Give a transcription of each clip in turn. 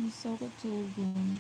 Gusto ko tulog.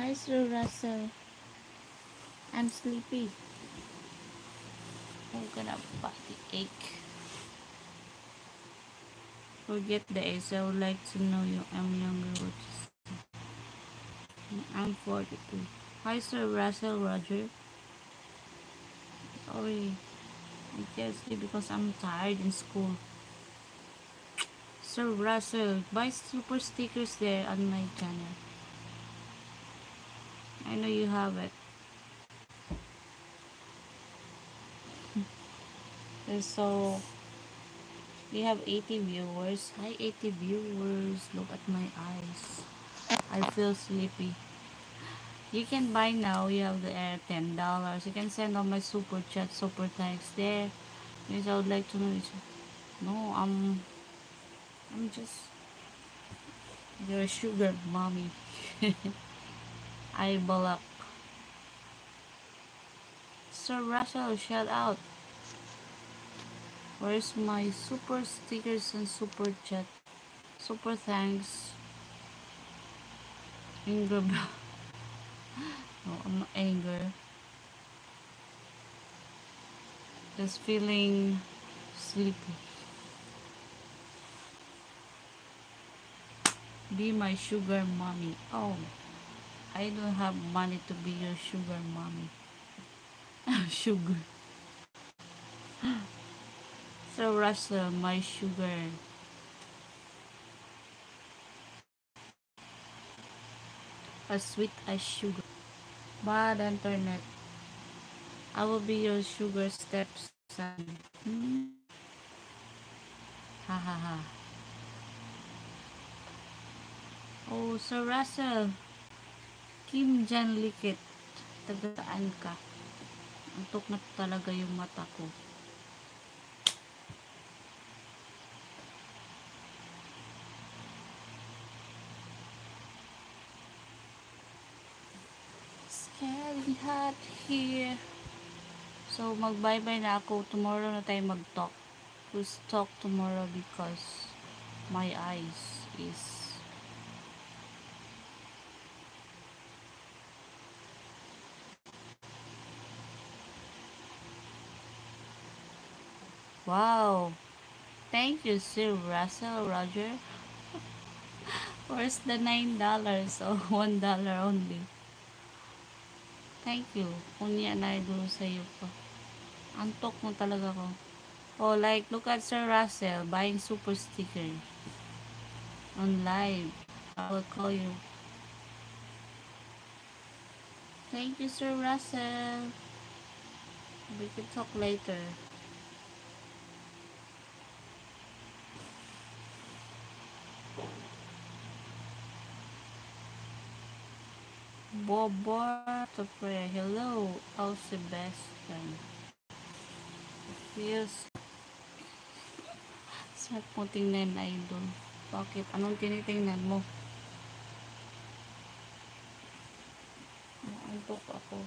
Hi, Sir Russell. I'm sleepy. I'm gonna body ache. Forget the age. I would like to know you. I'm younger. What I'm 42. Hi, Sir Russell Roger. Sorry. I can't sleep because I'm tired in school. Sir Russell, buy super stickers there on my channel. I know you have it. So, we have 80 viewers. Hi, 80 viewers. Look at my eyes. I feel sleepy. You can buy now. You have the $10. You can send on my super chat, super thanks there. Yes, I would like to know. No, I'm just your sugar mommy. I balak. Sir Russell, shout out. Where's my super stickers and super chat? Super thanks. Anger. No, I'm not anger. Just feeling sleepy. Be my sugar mommy. Oh, I don't have money to be your sugar mommy. Sugar. So Russell, my sugar. As sweet as sugar. Bad internet. I will be your sugar stepson. Hmm? Ha ha ha. Oh, Sir Russell. Kim Jan Likit. Tagaan ka. Antok na talaga yung mata ko. It's getting hot here. So, mag-bye-bye na ako. Tomorrow na tayo mag-talk. We'll talk tomorrow because my eyes is... Wow! Thank you, Sir Russell Roger. Where's the $9? Oh, $1 only. Thank you. Kunya na idol sa'yo pa. Antok mo talaga ko. Oh, like, look at Sir Russell buying super sticker on live. I will call you. Thank you, Sir Russell. We can talk later. Bobor to pray. Hello, oh Sebastian. Feels sarap mo tingnan, idol. Bakit? Anong tinitingnan mo? Antok ako.